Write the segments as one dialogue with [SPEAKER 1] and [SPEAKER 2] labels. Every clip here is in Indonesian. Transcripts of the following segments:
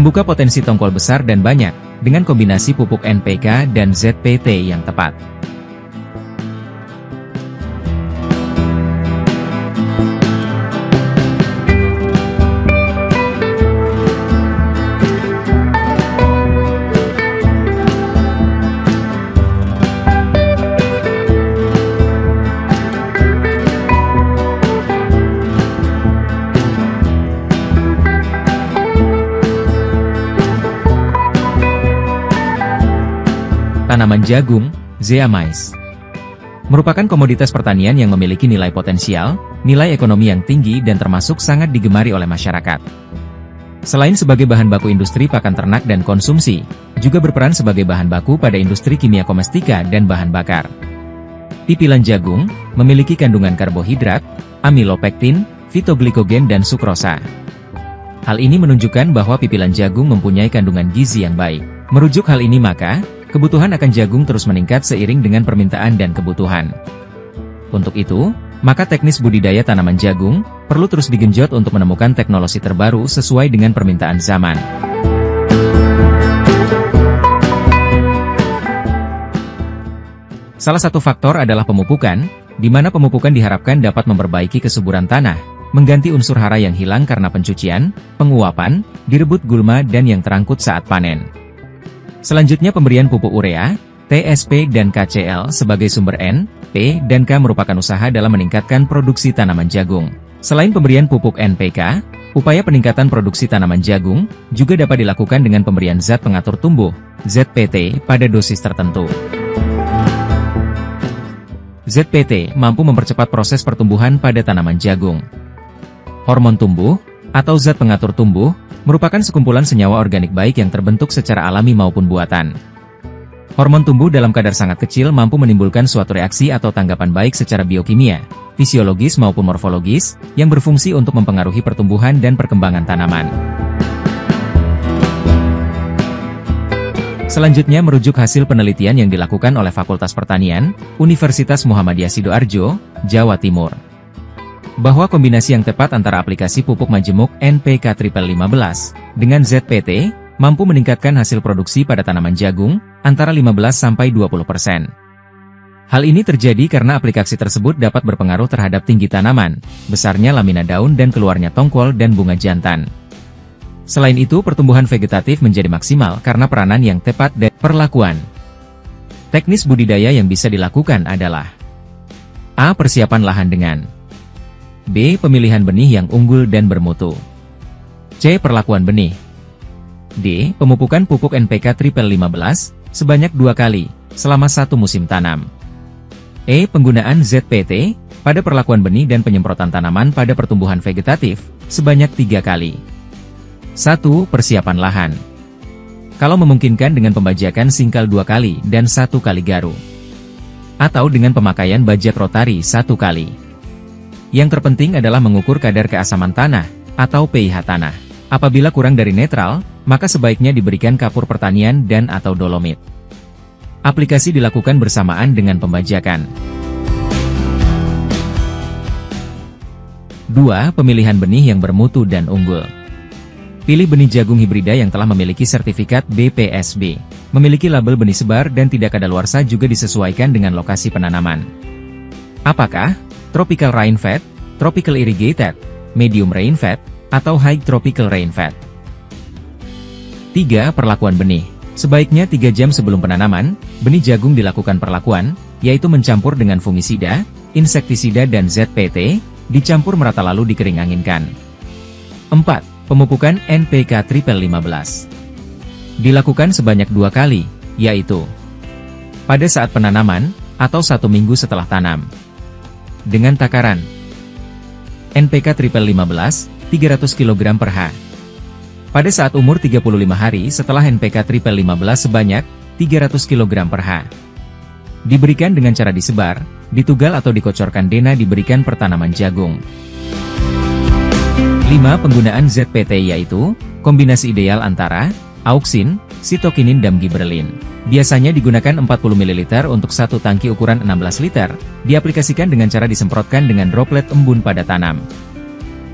[SPEAKER 1] membuka potensi tongkol besar dan banyak, dengan kombinasi pupuk NPK dan ZPT yang tepat. Tanaman jagung, Zeamais, merupakan komoditas pertanian yang memiliki nilai potensial, nilai ekonomi yang tinggi dan termasuk sangat digemari oleh masyarakat. Selain sebagai bahan baku industri pakan ternak dan konsumsi, juga berperan sebagai bahan baku pada industri kimia komestika dan bahan bakar. Pipilan jagung memiliki kandungan karbohidrat, amilopektin, fitoglikogen dan sukrosa. Hal ini menunjukkan bahwa pipilan jagung mempunyai kandungan gizi yang baik. Merujuk hal ini maka, kebutuhan akan jagung terus meningkat seiring dengan permintaan dan kebutuhan. Untuk itu, maka teknis budidaya tanaman jagung perlu terus digenjot untuk menemukan teknologi terbaru sesuai dengan permintaan zaman. Salah satu faktor adalah pemupukan, di mana pemupukan diharapkan dapat memperbaiki kesuburan tanah, mengganti unsur hara yang hilang karena pencucian, penguapan, direbut gulma dan yang terangkut saat panen. Selanjutnya pemberian pupuk urea, TSP dan KCl sebagai sumber N, P, dan K merupakan usaha dalam meningkatkan produksi tanaman jagung. Selain pemberian pupuk NPK, upaya peningkatan produksi tanaman jagung juga dapat dilakukan dengan pemberian zat pengatur tumbuh, ZPT, pada dosis tertentu. ZPT mampu mempercepat proses pertumbuhan pada tanaman jagung. Hormon tumbuh, atau zat pengatur tumbuh, merupakan sekumpulan senyawa organik baik yang terbentuk secara alami maupun buatan. Hormon tumbuh dalam kadar sangat kecil mampu menimbulkan suatu reaksi atau tanggapan baik secara biokimia, fisiologis maupun morfologis, yang berfungsi untuk mempengaruhi pertumbuhan dan perkembangan tanaman. Selanjutnya merujuk hasil penelitian yang dilakukan oleh Fakultas Pertanian, Universitas Muhammadiyah Sidoarjo, Jawa Timur, bahwa kombinasi yang tepat antara aplikasi pupuk majemuk NPK 15 dengan ZPT mampu meningkatkan hasil produksi pada tanaman jagung antara 15–20%. Hal ini terjadi karena aplikasi tersebut dapat berpengaruh terhadap tinggi tanaman, besarnya lamina daun dan keluarnya tongkol dan bunga jantan. Selain itu, pertumbuhan vegetatif menjadi maksimal karena peranan yang tepat dan perlakuan. Teknis budidaya yang bisa dilakukan adalah: A. Persiapan lahan dengan B. Pemilihan benih yang unggul dan bermutu. C. Perlakuan benih. D. Pemupukan pupuk NPK 15 sebanyak 2 kali, selama 1 musim tanam. E. Penggunaan ZPT pada perlakuan benih dan penyemprotan tanaman pada pertumbuhan vegetatif, sebanyak 3 kali. 1. Persiapan lahan. Kalau memungkinkan dengan pembajakan singkal 2 kali dan 1 kali garu. Atau dengan pemakaian bajak rotari 1 kali. Yang terpenting adalah mengukur kadar keasaman tanah, atau pH tanah. Apabila kurang dari netral, maka sebaiknya diberikan kapur pertanian dan atau dolomit. Aplikasi dilakukan bersamaan dengan pembajakan. 2. Pemilihan benih yang bermutu dan unggul. Pilih benih jagung hibrida yang telah memiliki sertifikat BPSB, memiliki label benih sebar dan tidak kadaluarsa, juga disesuaikan dengan lokasi penanaman. Apakah Tropical Rain Fed, Tropical Irrigated, Medium Rain Fed, atau High Tropical Rain Fed? 3. Perlakuan benih. Sebaiknya 3 jam sebelum penanaman, benih jagung dilakukan perlakuan, yaitu mencampur dengan fungisida, insektisida dan ZPT, dicampur merata lalu dikering-anginkan. 4. Pemupukan NPK 15. Dilakukan sebanyak 2 kali, yaitu pada saat penanaman, atau 1 minggu setelah tanam. Dengan takaran NPK 15 300 kg per ha. Pada saat umur 35 hari setelah NPK 15 sebanyak 300 kg per ha. Diberikan dengan cara disebar, ditugal atau dikocorkan dena diberikan per tanaman jagung. 5. Penggunaan ZPT yaitu kombinasi ideal antara auksin, sitokinin dan giberelin. Biasanya digunakan 40 ml untuk 1 tangki ukuran 16 liter, diaplikasikan dengan cara disemprotkan dengan droplet embun pada tanam.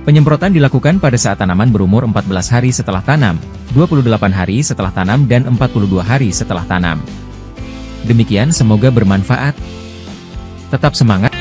[SPEAKER 1] Penyemprotan dilakukan pada saat tanaman berumur 14 hari setelah tanam, 28 hari setelah tanam dan 42 hari setelah tanam. Demikian, semoga bermanfaat. Tetap semangat!